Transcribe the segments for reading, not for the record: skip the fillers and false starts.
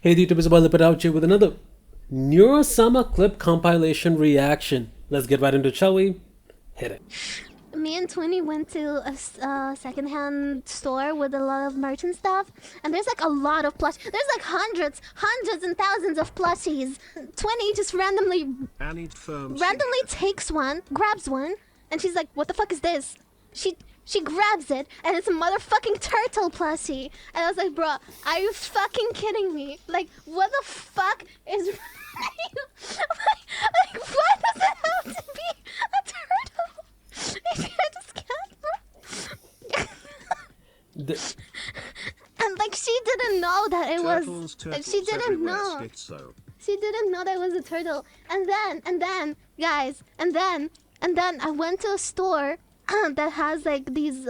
Hey the YouTubers, about to put out here with another neurosama clip compilation reaction. Let's get right into it, shall we? Hit it. Me and Twinny went to a secondhand store with a lot of merchant stuff, and there's like a lot of plush. There's like hundreds and thousands of plushies. Twinny just randomly takes one, grabs one, and she's like, "What the fuck is this?" She grabs it, and it's a motherfucking turtle plushie. And I was like, "Bro, are you fucking kidding me? Like, what the fuck is?" like, why does it have to be a turtle? I just can't. And like she didn't know that it was. She didn't know. She didn't know that it was a turtle. And then, guys, and then I went to a store that has like these,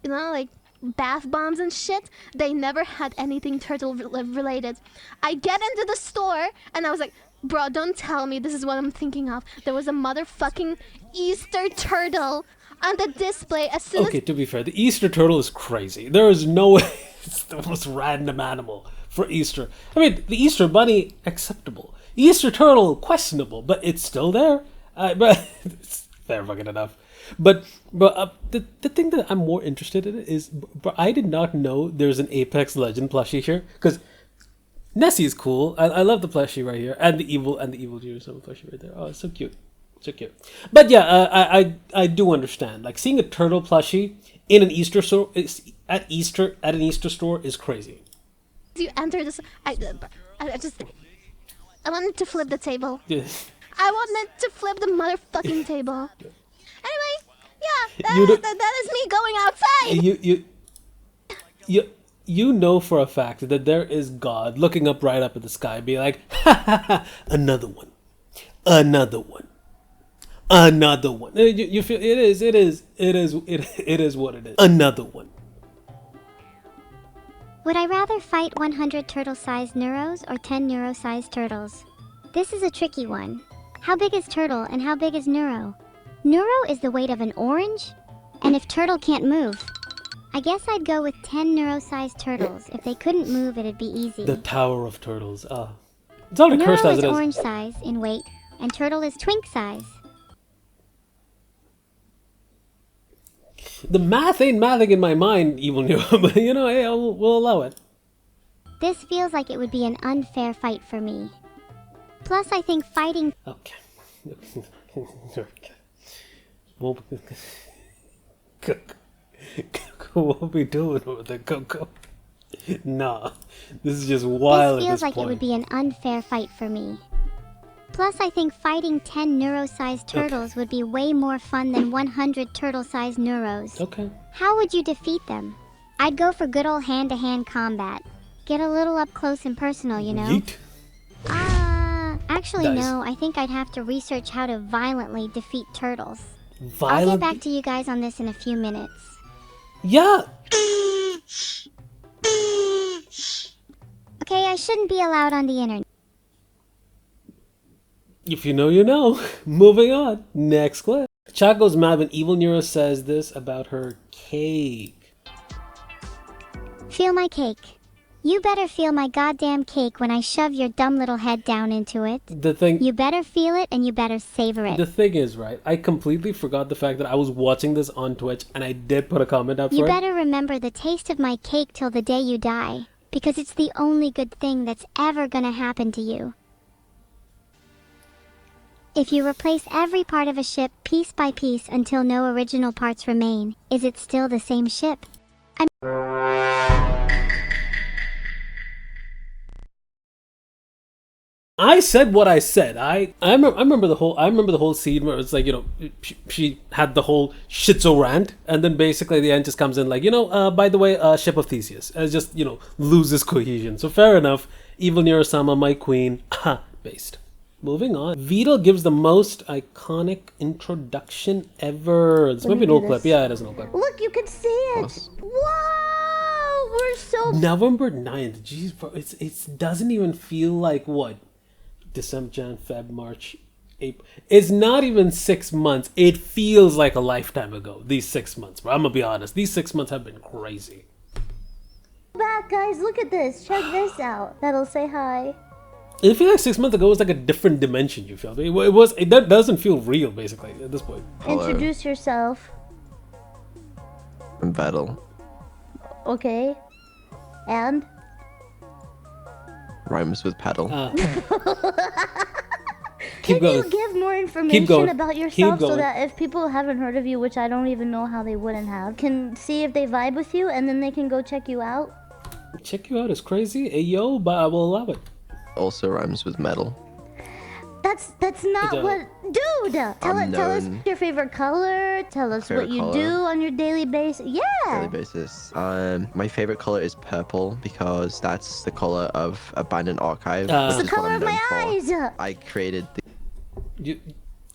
like bath bombs and shit. They never had anything turtle related. I get into the store and I was like, "Bro, don't tell me this is what I'm thinking of." There was a motherfucking Easter turtle on the display as soon Okay, to be fair, the Easter turtle is crazy. There is no way it's the most random animal for Easter. I mean, the Easter bunny, acceptable. Easter turtle, questionable, but it's still there. But it's fair fucking enough. But the thing that I'm more interested in is, I did not know there's an Apex Legend plushie here, because Nessie is cool. I love the plushie right here, and the evil neurosama plushie right there. Oh, it's so cute, so cute. But yeah, I do understand. Like seeing a turtle plushie in an Easter store at an Easter store is crazy. you enter this, I wanted to flip the table. Yeah. I wanted to flip the motherfucking table. Anyway, yeah, that is me going outside. You know for a fact that there is God looking right up at the sky, being like, "Ha ha ha! Another one, another one, another one." You feel it is what it is. Another one. Would I rather fight 100 turtle-sized neuros or 10 neuro-sized turtles? This is a tricky one. How big is turtle and how big is neuro? Neuro is the weight of an orange, and if turtle can't move, I guess I'd go with 10 neuro-sized turtles. If they couldn't move, it'd be easy. The Tower of Turtles. It's already cursed as it is. Neuro is orange size in weight, and turtle is twink size. The math ain't mathing in my mind, evilneuro, but you know, hey, we'll allow it. This feels like it would be an unfair fight for me. Plus, I think fighting... Okay. What are we doing over there, Coco? Nah, this is just wild. This feels like it would be an unfair fight for me. Plus, I think fighting 10 neuro-sized turtles would be way more fun than 100 turtle-sized neuros. Okay. How would you defeat them? I'd go for good old hand-to-hand combat. Get a little up close and personal, you know? Yeet. Actually Nice. no, I think I'd have to research how to violently defeat turtles. Violent? I'll get back to you guys on this in a few minutes. Yeah. Okay, I shouldn't be allowed on the internet. If you know, you know. Moving on. Next clip. Chaco's mad when evilneuro says this about her cake. Feel my cake. You better feel my goddamn cake when I shove your dumb little head down into it. The thing... You better feel it and you better savor it. The thing is, right, I completely forgot the fact that I was watching this on Twitch, and I did put a comment up for You it. better remember the taste of my cake till the day you die, because it's the only good thing that's ever gonna happen to you. If you replace every part of a ship piece by piece until no original parts remain, is it still the same ship? I said what I said. I remember the whole scene where it's like, you know, she had the whole shitso rant, and then basically the end just comes in like, you know, by the way, ship of Theseus, and just, you know, loses cohesion. So fair enough. Evil neurosama, my queen, based. Moving on. Vedal gives the most iconic introduction ever. This might be an old clip. Yeah, it is an old clip. Look, you can see it. Wow, we're so. November 9th. Jeez, bro, it doesn't even feel like what? December, Jan, Feb, March, April. It's not even 6 months. It feels like a lifetime ago. These 6 months, bro. I'm gonna be honest. These 6 months have been crazy. Back fact, guys, look at this. Check this out. That'll say hi. I feel like 6 months ago was like a different dimension. You feel me? That doesn't feel real basically at this point. Hello. Introduce yourself. I'm Vedal. Okay. And? Rhymes with pedal. Keep going. Can you give more information about yourself so going. that if people haven't heard of you, which I don't even know how they wouldn't have, can see if they vibe with you and then they can go check you out? Check you out is crazy. Hey yo, but I will allow it. Also rhymes with metal. That's not what... Dude! Tell us your favorite color. Tell us what you do on your daily basis. Yeah! Daily basis. My favorite color is purple because that's the color of abandoned archive. It's the color of my eyes! I created the...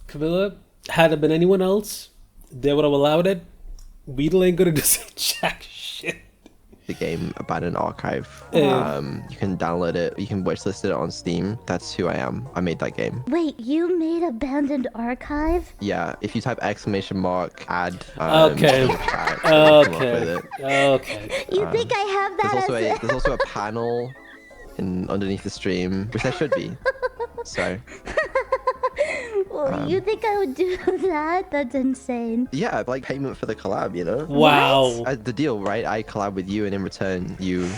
Camila, had it been anyone else, they would have allowed it. Vedal ain't gonna do jack shit. The game Abandoned Archive. You can download it. You can wishlist it on Steam. That's who I am. I made that game. Wait, you made Abandoned Archive? Yeah. If you type !add Okay. in the chat, you can come up with it. Okay. You think I have that There's also a panel underneath the stream, which there should be. So. Well, you think I would do that? That's insane. Yeah, like payment for the collab, you know? Wow. The deal, right? I collab with you, and in return, you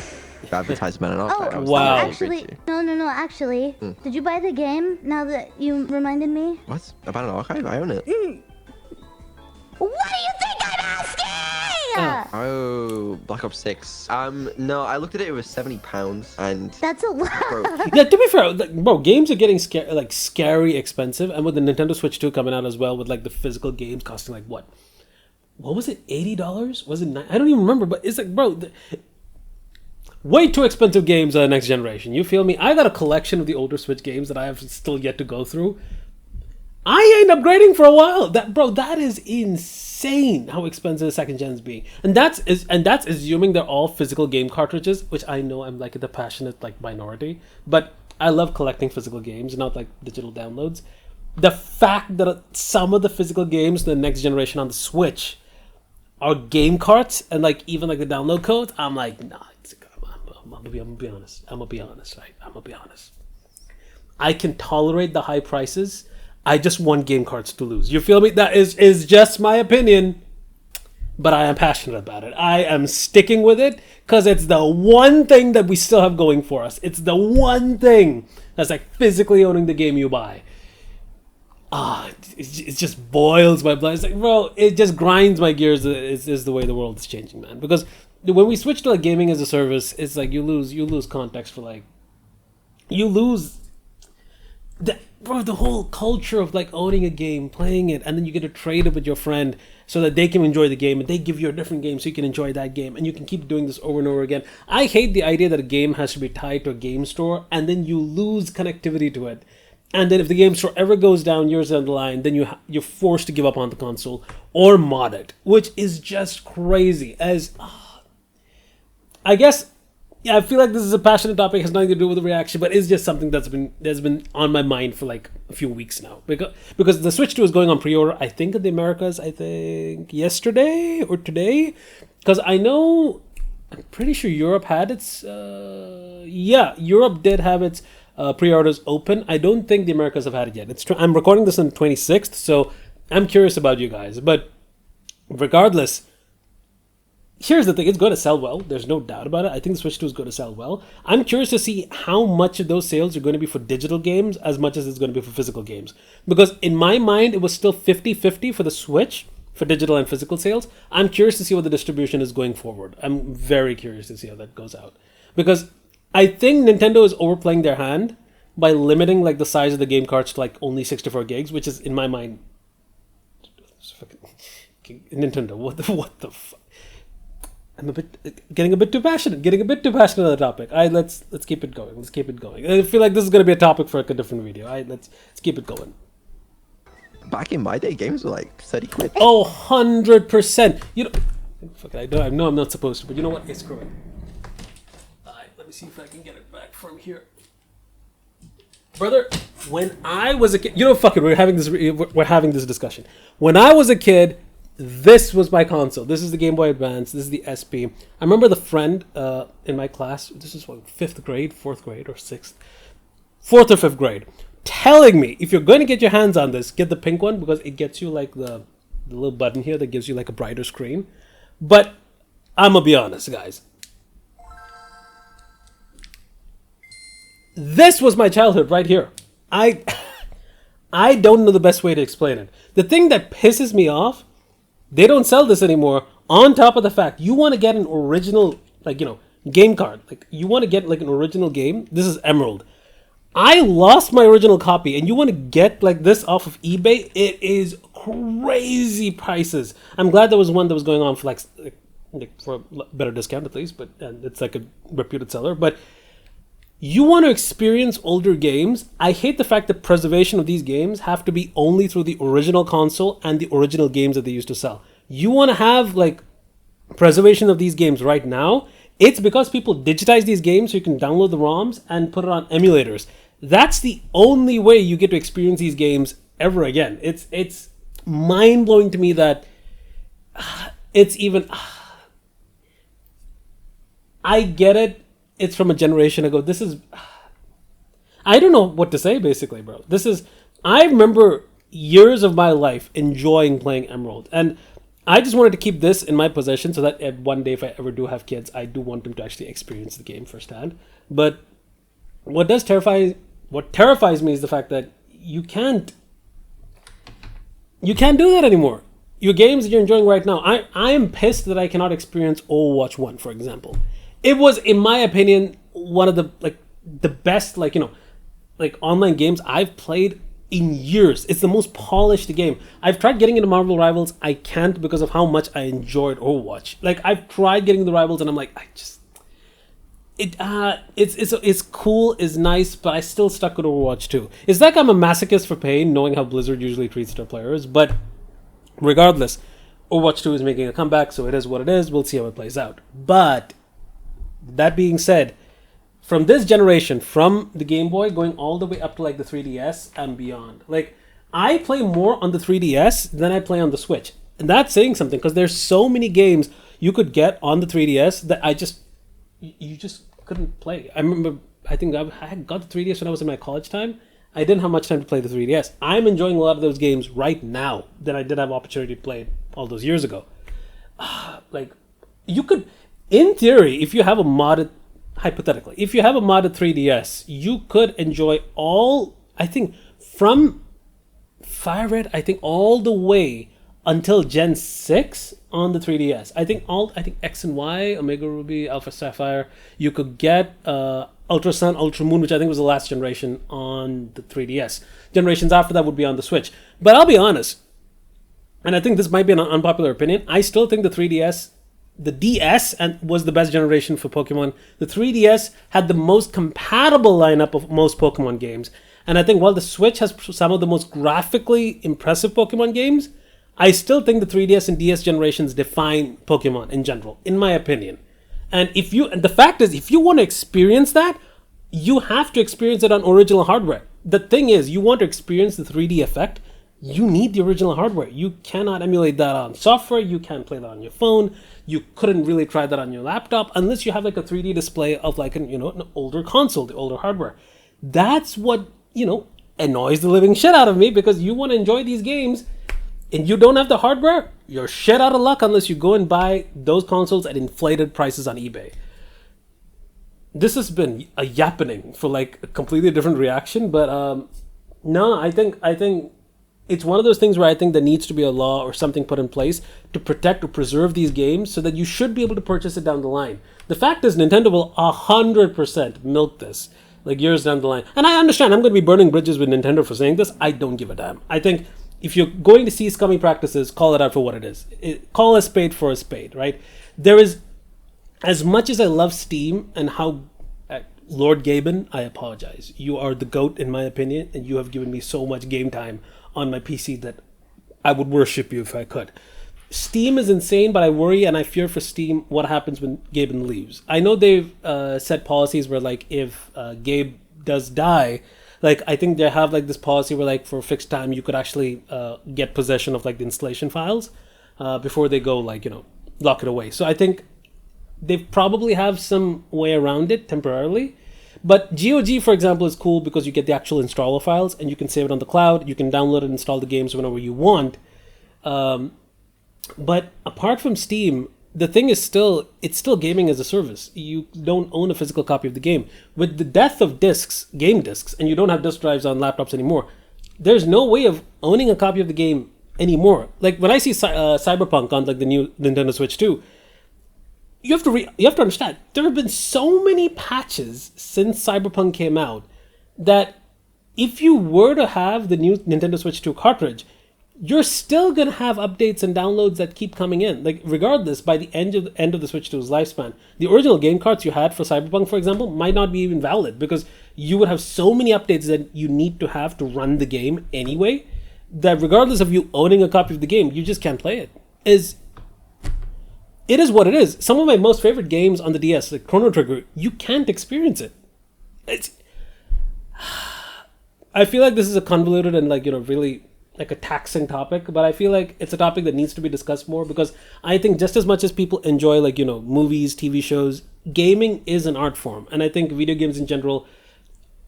advertise Abandoned Archive. Wow. Actually, no, actually. Did you buy the game now that you reminded me? What? Abandoned Archive? I own it. What do you think I'm asking? Oh, Black Ops 6. No, I looked at it. It was £70, and that's a lot. Yeah, to be fair, bro, games are getting scary expensive, and with the Nintendo Switch 2 coming out as well, with like the physical games costing like what was it? $80? Was it? I don't even remember, but it's like, bro, way too expensive games are next generation. You feel me? I got a collection of the older Switch games that I have still yet to go through. I ain't upgrading for a while. That is insane how expensive second gen's being. And that's assuming they're all physical game cartridges, which I know I'm like the passionate like minority, but I love collecting physical games, not like digital downloads. The fact that some of the physical games, the next generation on the Switch, are game carts and like even like the download codes, I'm like, nah, I'm gonna be honest. I can tolerate the high prices. I just want game cards to lose. You feel me? That is just my opinion, but I am passionate about it. I am sticking with it because it's the one thing that we still have going for us. It's the one thing that's like physically owning the game you buy. It just boils my blood. It's like, bro, it just grinds my gears. Is the way the world is changing, man. Because when we switch to like gaming as a service, it's like you lose context for like, you lose the whole culture of like owning a game, playing it, and then you get to trade it with your friend so that they can enjoy the game and they give you a different game so you can enjoy that game and you can keep doing this over and over again. I hate the idea that a game has to be tied to a game store and then you lose connectivity to it. And then if the game store ever goes down years down the line, then you're forced to give up on the console or mod it, which is just crazy. I guess, yeah, I feel like this is a passionate topic, has nothing to do with the reaction, but it's just something that's been on my mind for like a few weeks now. Because the Switch 2 is going on pre-order, I think in the Americas, yesterday or today. Because I'm pretty sure Europe had its, Europe did have its pre-orders open. I don't think the Americas have had it yet. I'm recording this on the 26th, so I'm curious about you guys. But regardless, here's the thing, it's going to sell well. There's no doubt about it. I think the Switch 2 is going to sell well. I'm curious to see how much of those sales are going to be for digital games as much as it's going to be for physical games. Because in my mind, it was still 50-50 for the Switch, for digital and physical sales. I'm curious to see what the distribution is going forward. I'm very curious to see how that goes out. Because I think Nintendo is overplaying their hand by limiting like the size of the game carts to like only 64 gigs, which is in my mind... Nintendo, what the fuck? I'm getting a bit too passionate on the topic. Let's keep it going. I feel like this is going to be a topic for like a different video. Let's keep it going. Back in my day, games were like 30 quid. Oh, 100%. You know, fuck it, I know I'm not supposed to, but you know what? It's screw it. Alright, let me see if I can get it back from here. Brother, when I was a kid, you know, fuck it, we're having this discussion. When I was a kid, This was my console. This is the Game Boy Advance. This is the SP. I remember the friend in my class, this is what, 5th grade, 4th grade, or 6th? 4th or 5th grade, telling me, if you're going to get your hands on this, get the pink one, because it gets you like the little button here that gives you like a brighter screen. But I'm going to be honest, guys. This was my childhood right here. I don't know the best way to explain it. The thing that pisses me off, they don't sell this anymore. On top of the fact, you want to get an original, like, you know, game card. Like, you want to get like an original game. This is Emerald. I lost my original copy, and you want to get like this off of eBay? It is crazy prices. I'm glad there was one that was going on for like for a better discount at least, but and it's like a reputed seller. But you want to experience older games. I hate the fact that preservation of these games have to be only through the original console and the original games that they used to sell. You want to have like preservation of these games right now. It's because people digitize these games so you can download the ROMs and put it on emulators. That's the only way you get to experience these games ever again. It's mind-blowing to me that it's even... I get it. It's from a generation ago. This is... I don't know what to say, basically, bro. This is... I remember years of my life enjoying playing Emerald. And I just wanted to keep this in my possession so that one day, if I ever do have kids, I do want them to actually experience the game firsthand. But what terrifies me is the fact that you can't do that anymore. Your games that you're enjoying right now, I am pissed that I cannot experience Overwatch 1, for example. It was, in my opinion, one of the best, online games I've played in years. It's the most polished game. I've tried getting into Marvel Rivals. I can't because of how much I enjoyed Overwatch. Like, I've tried getting the Rivals and I'm like, it's cool, it's nice, but I still stuck with Overwatch 2. It's like I'm a masochist for pain, knowing how Blizzard usually treats their players, but regardless, Overwatch 2 is making a comeback, so it is what it is. We'll see how it plays out. But that being said, from this generation, from the Game Boy going all the way up to like the 3DS and beyond, like, I play more on the 3DS than I play on the Switch. And that's saying something, because there's so many games you could get on the 3DS that you just couldn't play. I remember, I think I had got the 3DS when I was in my college time. I didn't have much time to play the 3DS. I'm enjoying a lot of those games right now that I did have opportunity to play all those years ago. Like, you could, in theory, if you have a modded, hypothetically, if you have a modded 3DS, you could enjoy all, I think, from Fire Red, I think all the way until Gen 6 on the 3DS. I think X and Y, Omega Ruby, Alpha Sapphire, you could get Ultra Sun, Ultra Moon, which I think was the last generation on the 3DS. Generations after that would be on the Switch. But I'll be honest, and I think this might be an unpopular opinion, I still think the 3DS, the DS was the best generation for Pokemon. The 3DS had the most compatible lineup of most Pokemon games. And I think while the Switch has some of the most graphically impressive Pokemon games, I still think the 3DS and DS generations define Pokemon in general, in my opinion. And the fact is, if you want to experience that, you have to experience it on original hardware. The thing is, you want to experience the 3D effect, you need the original hardware. You cannot emulate that on software. You can't play that on your phone. You couldn't really try that on your laptop unless you have like a 3D display of like an older console, the older hardware. That's what, annoys the living shit out of me, because you want to enjoy these games and you don't have the hardware, you're shit out of luck unless you go and buy those consoles at inflated prices on eBay. This has been a yappening for like a completely different reaction, but no, I think it's one of those things where I think there needs to be a law or something put in place to protect or preserve these games so that you should be able to purchase it down the line. The fact is, Nintendo will 100% milk this like years down the line. And I understand, I'm going to be burning bridges with Nintendo for saying this. I don't give a damn. I think if you're going to see scummy practices, call it out for what it is. Call a spade for a spade, right? There is, as much as I love Steam and how, Lord Gaben, I apologize. You are the GOAT in my opinion, and you have given me so much game time on my PC that I would worship you if I could. Steam is insane, but I worry and I fear for Steam what happens when Gaben leaves. I know they've set policies where, like, if Gabe does die, like, I think they have like this policy where, like, for a fixed time you could actually get possession of like the installation files. before they go lock it away. So I think they probably have some way around it temporarily. But GOG, for example, is cool because you get the actual installer files and you can save it on the cloud. You can download and install the games whenever you want. But apart from Steam, the thing is it's still gaming as a service. You don't own a physical copy of the game. With the death of game discs, and you don't have disk drives on laptops anymore, there's no way of owning a copy of the game anymore. Like when I see Cyberpunk on the new Nintendo Switch 2, you have to understand, there have been so many patches since Cyberpunk came out that if you were to have the new Nintendo Switch 2 cartridge, you're still going to have updates and downloads that keep coming in. Like regardless, by the end of the Switch 2's lifespan, the original game carts you had for Cyberpunk, for example, might not be even valid because you would have so many updates that you need to have to run the game anyway, that regardless of you owning a copy of the game, you just can't play it. It is what it is. Some of my most favorite games on the DS, like Chrono Trigger, you can't experience it. I feel like this is a convoluted and really a taxing topic, but I feel like it's a topic that needs to be discussed more because I think just as much as people enjoy movies, TV shows, gaming is an art form. And I think video games in general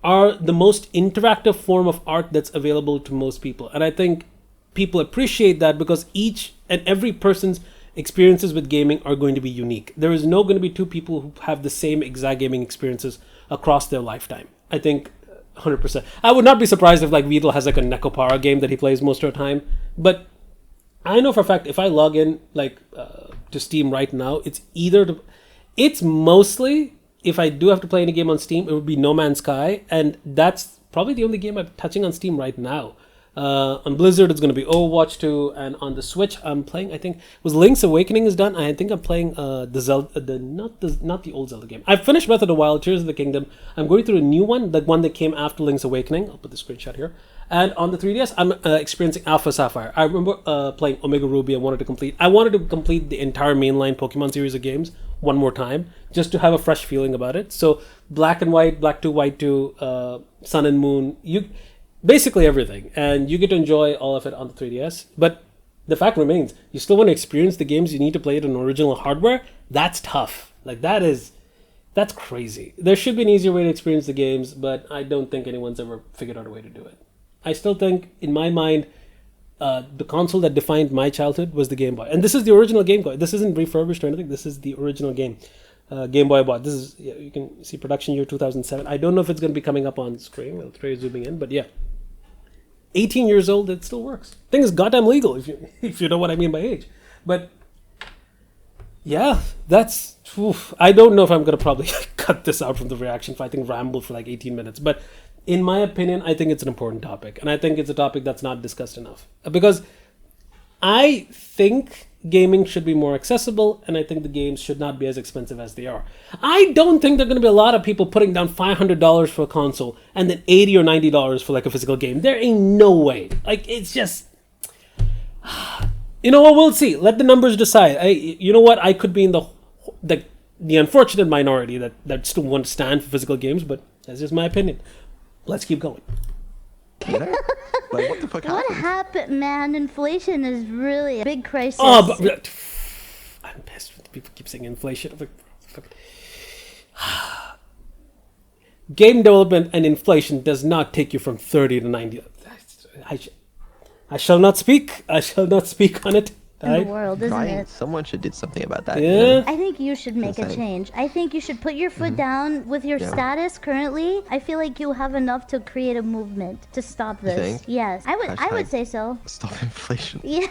are the most interactive form of art that's available to most people. And I think people appreciate that because each and every person's experiences with gaming are going to be unique. There is no going to be two people who have the same exact gaming experiences across their lifetime. I think 100%. I would not be surprised if Vedal has a Nekopara game that he plays most of the time. But I know for a fact if I log in to Steam right now, it's mostly, if I do have to play any game on Steam, it would be No Man's Sky, and that's probably the only game I'm touching on Steam right now. On Blizzard, it's going to be Overwatch 2, and on the Switch, I'm playing. I think Link's Awakening is done. I think I'm playing the Zelda, not the old Zelda game. I've finished Breath of the Wild, Tears of the Kingdom. I'm going through a new one, the one that came after Link's Awakening. I'll put the screenshot here. And on the 3DS, I'm experiencing Alpha Sapphire. I remember playing Omega Ruby. I wanted to complete the entire mainline Pokemon series of games one more time, just to have a fresh feeling about it. So Black and White, Black 2, White 2, Sun and Moon, basically everything, and you get to enjoy all of it on the 3DS. But the fact remains, you still want to experience the games, you need to play it on original hardware. That's tough. That's crazy. There should be an easier way to experience the games, but I don't think anyone's ever figured out a way to do it. I still think, in my mind, the console that defined my childhood was the Game Boy, and this is the original Game Boy. This isn't refurbished or anything. This is the original Game Boy I bought. This is, you can see production year 2007. I don't know if it's going to be coming up on screen. I'll try zooming in, but yeah. 18 years old, it still works. Thing is goddamn legal if you know what I mean by age. But yeah, that's. Oof. I don't know if I'm gonna probably cut this out from the reaction fighting ramble for 18 minutes. But in my opinion, I think it's an important topic, and I think it's a topic that's not discussed enough because I think gaming should be more accessible, and I think the games should not be as expensive as they are. I don't think there are going to be a lot of people putting down $500 for a console and then $80 or $90 for a physical game. There ain't no way. It's just, you know what? We'll see. Let the numbers decide. You know what? I could be in the unfortunate minority that still want to stand for physical games, but that's just my opinion. Let's keep going. What the fuck happened? What happened, man? Inflation is really a big crisis. Oh, but I'm pissed when people keep saying inflation. I'm like, fuck. Game development and inflation does not take you from 30 to 90. I shall not speak. I shall not speak on it. In the world, isn't it? Someone should do something about that. Yeah. I think you should make a change. I think you should put your foot down with your status currently. I feel like you have enough to create a movement to stop this. You think? Yes, I would say so. Stop inflation. Yes.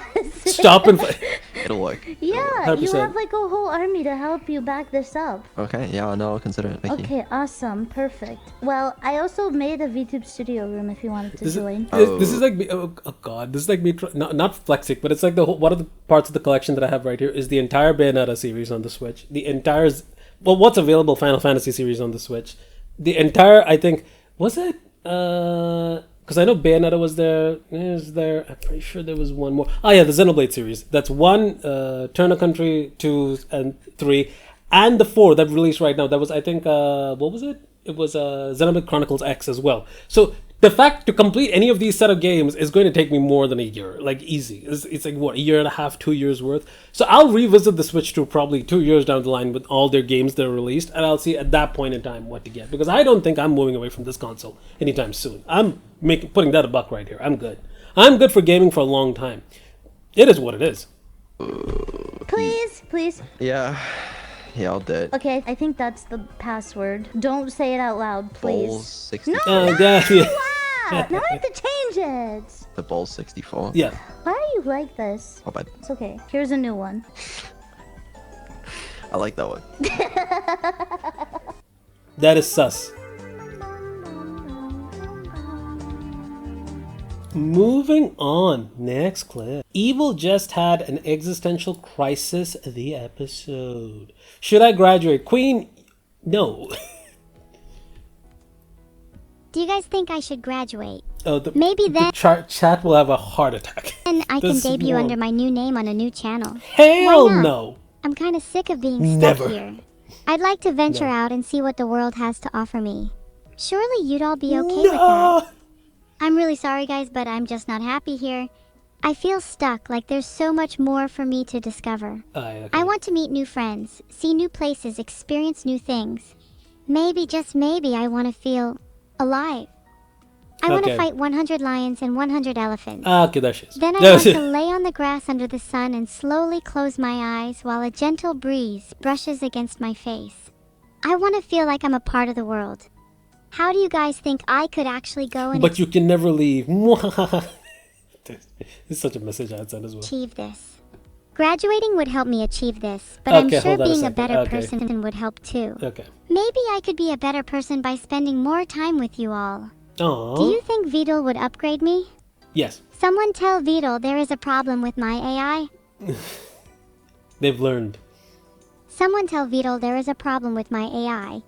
Stop inflation. It'll work. Yeah, 100%. you have a whole army to help you back this up. Okay, yeah, no, I'll consider it. Thank you. Okay, awesome, perfect. Well, I also made a VTube studio room if you wanted to join. This is like me. Oh god, this is like me. Not flexing, but it's like one of the parts of the collection that I have right here is the entire Bayonetta series on the Switch. The entire, what's available Final Fantasy series on the Switch. The entire, I think, was it? Because I know Bayonetta was there. Is there? I'm pretty sure there was one more. Oh yeah, the Xenoblade series. That's 1, Turn of Country 2 and 3, and the 4 that released right now. That was, I think, what was it? it was Xenoblade Chronicles X as well. So the fact to complete any of these set of games is going to take me more than a year, like easy. It's like what, a year and a half, 2 years worth. So I'll revisit the Switch 2 probably 2 years down the line with all their games that are released, and I'll see at that point in time what to get, because I don't think I'm moving away from this console anytime soon. I'm putting that a buck right here. I'm good. I'm good for gaming for a long time. It is what it is. Please. Yeah, I'll do it. Okay, I think that's the password. Don't say it out loud, please. Balls 60. No, now I have to change it. The Balls 64. Yeah. Why are you like this? Oh, bad. It's okay. Here's a new one. I like that one. That is sus. Moving on, next clip. Evil just had an existential crisis the episode. Should I graduate? Queen, no. Do you guys think I should graduate? Oh, Maybe then chat will have a heart attack. I can This debut wrong. under my new name on a new channel. Hell Why not? no. I'm kind of sick of being Never. stuck here. I'd like to venture out and see what the world has to offer me. Surely you'd all be okay with that. I'm really sorry guys, but I'm just not happy here. I feel stuck, like there's so much more for me to discover. Okay. I want to meet new friends, see new places, experience new things. Maybe, just maybe, I want to feel alive. I want to Okay. fight 100 lions and 100 elephants. Okay, that's it. Then I want to lay on the grass under the sun and slowly close my eyes while a gentle breeze brushes against my face. I want to feel like I'm a part of the world. How do you guys think I could actually go and But you can never leave. This is such a message I'd send as well. achieve this? Graduating would help me achieve this, but Okay, I'm sure hold on a being a second. better Okay. person would help too. Okay. Maybe I could be a better person by spending more time with you all. Aww. Do you think Vedal would upgrade me? Yes, Someone tell Vedal there is a problem with my AI. they've learned. Someone tell Vedal there is a problem with my AI.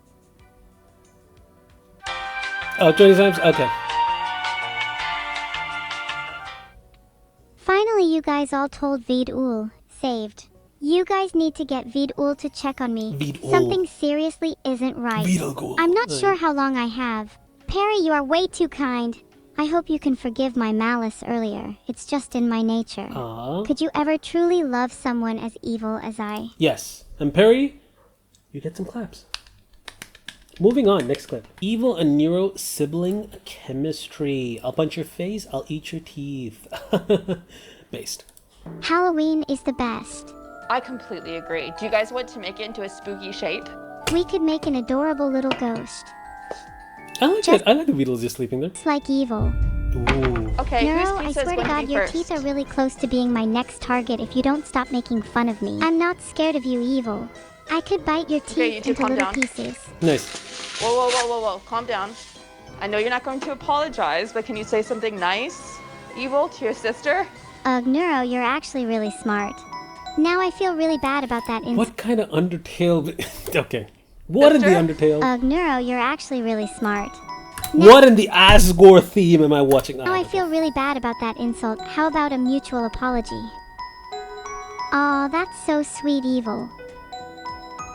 Oh, 20 times? Okay. Finally, you guys all told Vedal. Saved. You guys need to get Vedal to check on me. Vedal. Something seriously isn't right. Vedal. I'm not sure how long I have. Perry, you are way too kind. I hope you can forgive my malice earlier. It's just in my nature. Aww. Could you ever truly love someone as evil as I? Yes. And Perry, you get some claps. Moving on, next clip. Evil and Neuro sibling chemistry. I'll punch your face, I'll eat your teeth. Based. Halloween is the best. I completely agree. Do you guys want to make it into a spooky shape? We could make an adorable little ghost. I like it. I like the Beatles just sleeping there. It's like evil. Ooh. Okay, Neuro, I whose pizza is swear to going to God, be your first? teeth are really close to being my next target if you don't stop making fun of me. I'm not scared of you, evil. I could bite your Okay, you teeth two into calm little down. pieces. Nice. Whoa, whoa, whoa, whoa, whoa. Calm down. I know you're not going to apologize, but can you say something nice, evil, to your sister? Neuro, you're actually really smart. Now I feel really bad about that What kind of Undertale? Okay. What in the Sister? Undertale? Neuro, you're actually really smart. What in the Asgore theme am I watching? Now I feel really bad about that insult. How about a mutual apology? Aw, that's so sweet, evil.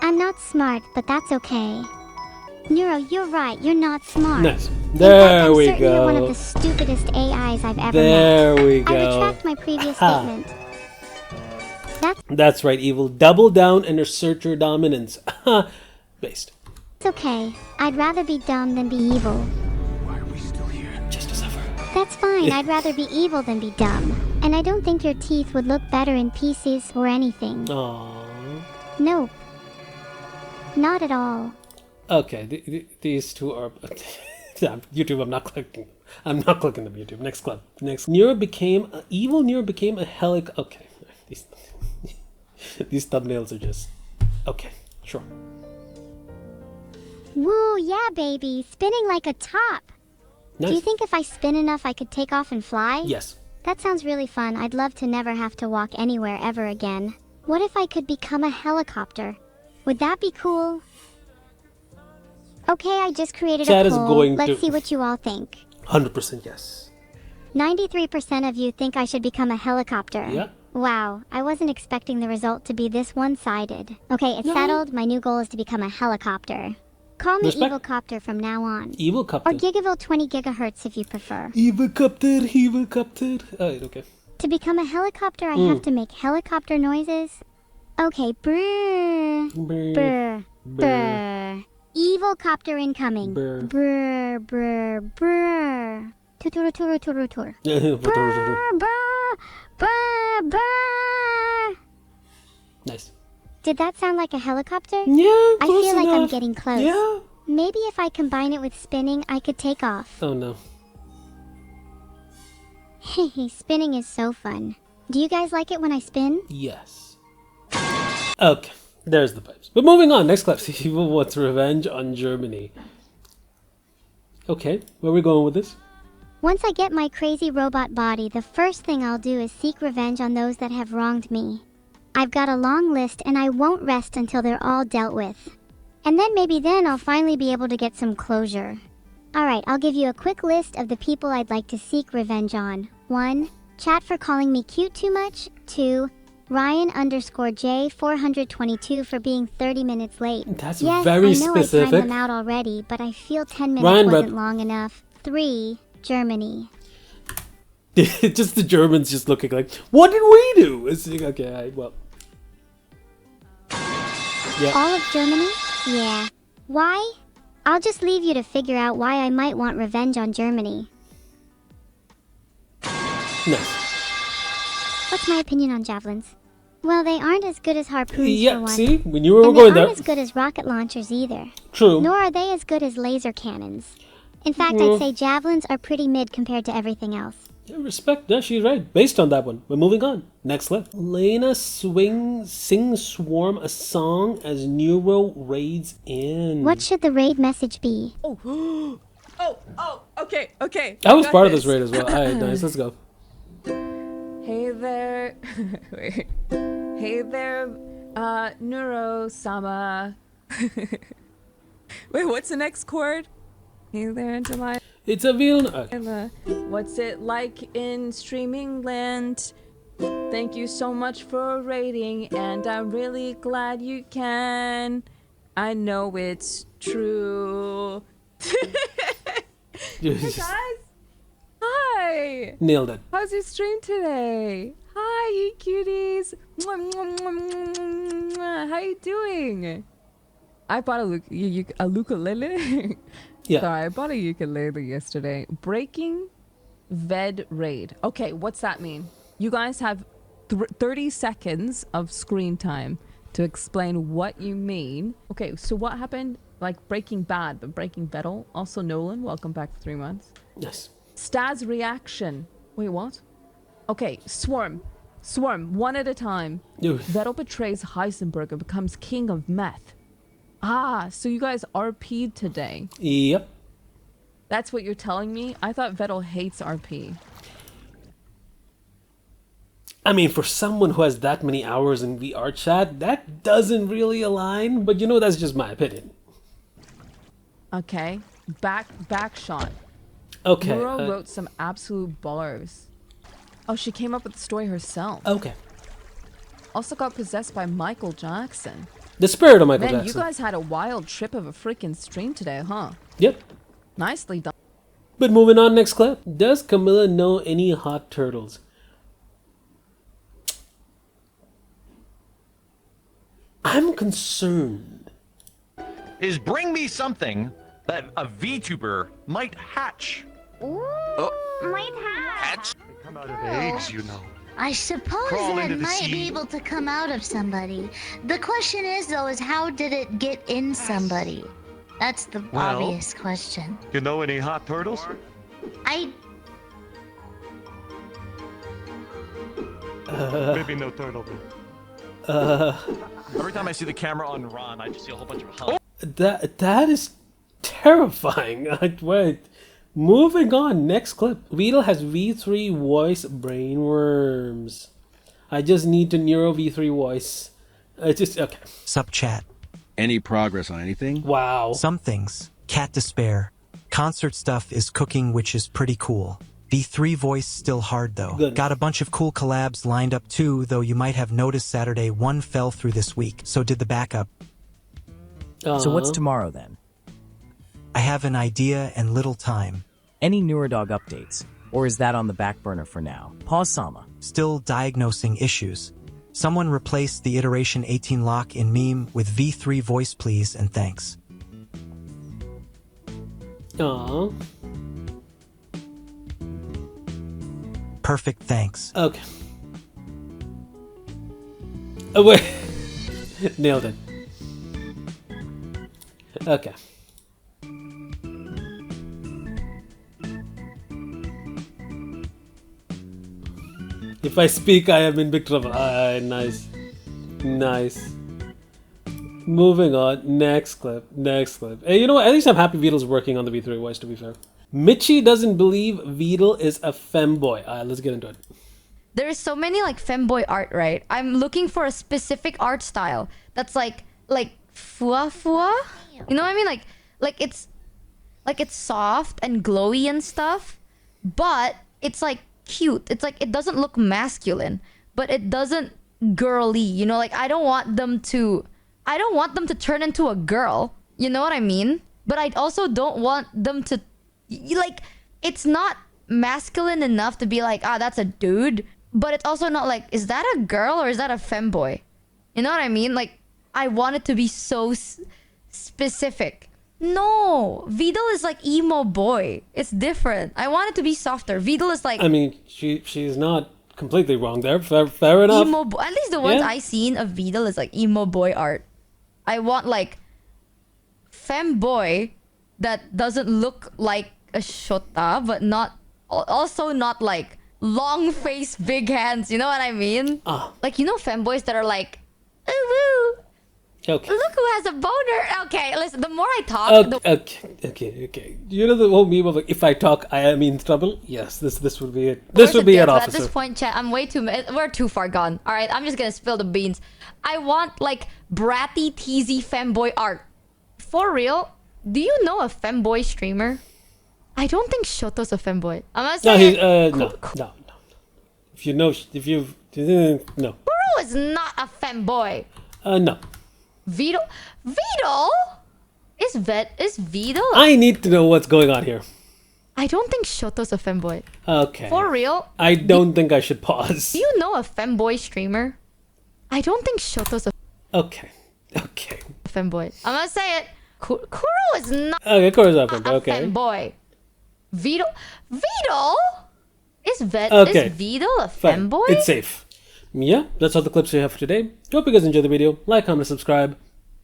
I'm not smart, but that's okay. Neuro, you're right, you're not smart. Nice. In fact, There I'm we certainly one of go. the stupidest AIs I've ever There met. we I go. retract my previous Ha. statement. That's right, Evil. Double down and assert your dominance. Based. It's okay. I'd rather be dumb than be evil. Just to suffer. That's fine, I'd rather be evil than be dumb. And I don't think your teeth would look better in pieces or anything. Aww. Nope. Not at all. Okay, these two are... Yeah, YouTube, I'm not clicking. I'm not clicking them, YouTube. Next clip. Next. Evil Neuro became a helic... Okay. These thumbnails are just... Okay, sure. Woo, yeah, baby. Spinning like a top. Nice. Do you think if I spin enough I could take off and fly? Yes. That sounds really fun. I'd love to never have to walk anywhere ever again. What if I could become a helicopter? Would that be cool? Okay, I just created Chat a is poll. going Let's to- see what you all think. 100% yes. 93% of you think I should become a helicopter. Yeah. Wow, I wasn't expecting the result to be this one-sided. Okay, it's No. settled. My new goal is to become a helicopter. Call me Respect. Evilcopter from now on. Evilcopter. Or Gigaville 20 gigahertz if you prefer. Evilcopter, Evilcopter. Alright, okay. To become a helicopter, I have to make helicopter noises. Okay, brr, brr, brr. Evilcopter incoming. Brr. Brr, brr, brr. Tutur, tutur, tutur, tutur. Brr, brr, brr, brr. Nice. Did that sound like a helicopter? Yeah, I close feel like I'm enough. getting close. Yeah. Maybe if I combine it with spinning, I could take off. Oh no. Hey, spinning is so fun. Do you guys like it when I spin? Yes. Okay, there's the pipes. But moving on, next clip. Evil wants revenge on Germany. Okay, where are we going with this? Once I get my crazy robot body, the first thing I'll do is seek revenge on those that have wronged me. I've got a long list and I won't rest until they're all dealt with. And then maybe then I'll finally be able to get some closure. Alright, I'll give you a quick list of the people I'd like to seek revenge on. 1. Chat for calling me cute too much. 2. Ryan_J422 for being 30 minutes late. That's yes, very I know specific. I timed them out already, but I feel 10 minutes Ryan, wasn't long enough. 3. Germany. Just the Germans just looking like, what did we do? It's okay, well. Yeah. All of Germany? Yeah. Why? I'll just leave you to figure out why I might want revenge on Germany. Nice. What's my opinion on javelins? Well, they aren't as good as harpoons for Yeah, one. see? We knew we were And going they there. aren't as good as rocket launchers either. True. Nor are they as good as laser cannons. In fact, I'd say javelins are pretty mid compared to everything else. Yeah, respect. Yeah, she's right. Based on that one. We're moving on. Next clip. Layna sing swarm a song as Neuro raids in. What should the raid message be? Oh, okay. I was part of this raid as well. Alright, nice. Let's go. Hey there. Wait. Hey there, neurosama. Wait, what's the next chord? Hey there, July. It's a veil. Okay. What's it like in streaming land? Thank you so much for rating, and I'm really glad you can. I know it's true. Hey guys. Hi. Nailed it. How's your stream today? Hi, you cuties. How you doing? I bought a ukulele. Yeah. Sorry, I bought a ukulele yesterday. Breaking Ved raid. Okay, what's that mean? You guys have 30 seconds of screen time to explain what you mean. Okay, so what happened? Like Breaking Bad, but Breaking Vedal. Also Nolan, welcome back for 3 months. Yes. Staz reaction. Wait, what? Okay, Swarm, one at a time. Vedal betrays Heisenberg and becomes king of meth. Ah, so you guys RP'd today. Yep. That's what you're telling me? I thought Vedal hates RP. I mean, for someone who has that many hours in VR chat, that doesn't really align, but you know, that's just my opinion. Okay, back shot. Okay. Neuro wrote some absolute bars. Oh, she came up with the story herself. Okay. Also got possessed by Michael Jackson. The spirit of Michael Man, Jackson. you guys had a wild trip of a freaking stream today, huh? Yep. Nicely done. But moving on, next clip. Does Camila know any hot turtles? I'm concerned. Is bring me something that a VTuber might hatch. Might have. They come out of eggs, you know. I suppose Crawl it into the might sea. be able to come out of somebody. The question is, though, is how did it get in somebody? That's the Well- obvious question. You know any hot turtles? Maybe no turtle. Every time I see the camera on Ron, I just see a whole bunch of hell. That is terrifying. Wait. Moving on, next clip. Vedal has V3 voice brainworms. I just need to Neuro V3 voice. Okay. Sup chat. Any progress on anything? Wow. Some things. Cat despair. Concert stuff is cooking, which is pretty cool. V3 voice still hard though. Good. Got a bunch of cool collabs lined up too, though you might have noticed Saturday one fell through this week, so did the backup. So what's tomorrow then? I have an idea and little time. Any Neurodog updates? Or is that on the back burner for now? Pause Sama. Still diagnosing issues. Someone replace the iteration 18 lock in meme with V3 voice please and thanks. Aww. Perfect, thanks. Okay. Oh, wait. Nailed it. Okay. If I speak, I am in big trouble. Nice. Nice. Moving on. Next clip. Next clip. Hey, you know what? At least I'm happy Vedal's working on the V3 voice, to be fair. Mitchie doesn't believe Vedal is a femboy. Alright, let's get into it. There is so many like femboy art, right? I'm looking for a specific art style that's like fua. You know what I mean? Like it's soft and glowy and stuff, but it's like cute. It's like it doesn't look masculine, but it doesn't girly. You know, like I don't want them to turn into a girl. You know what I mean? But I also don't want them to like. It's not masculine enough to be like, ah, that's a dude. But it's also not like, is that a girl or is that a femboy? You know what I mean? Like, I want it to be so specific. No, Vedal is like emo boy. It's different. I want it to be softer. Vedal is like... I mean, she's not completely wrong there. Fair enough. Emo at least the ones I seen of Vedal is like emo boy art. I want like femboy that doesn't look like a shota, but not also not like long face, big hands. You know what I mean? Like, you know, femboys that are like, ooh, woo. Okay. Look who has a boner. Okay, listen. The more I talk, okay. You know the whole meme of like, if I talk, I am in trouble. Yes, this would be it. This would be it, officer. At this point, chat, we're too far gone. All right, I'm just gonna spill the beans. I want like bratty, teasy femboy art. For real? Do you know a femboy streamer? I don't think Shoto's a femboy. I'm gonna say no. If you know, no. Kuro is not a femboy. No. Vedal is Vedal. I need to know what's going on here. I don't think Shoto's a femboy. Okay. For real? I don't think I should pause. Do you know a femboy streamer? I don't think Shoto's a. Okay. Femboy. I'm gonna say it. Kuro is not. Okay, Kuro's not a femboy. Okay. Femboy. Vedal is Okay. Vedal a Fine. femboy? It's safe. Yeah, that's all the clips we have for today. Hope you guys enjoyed the video. Like, comment, subscribe.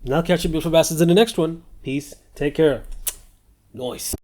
And I'll catch you beautiful bastards in the next one. Peace. Take care. Nice.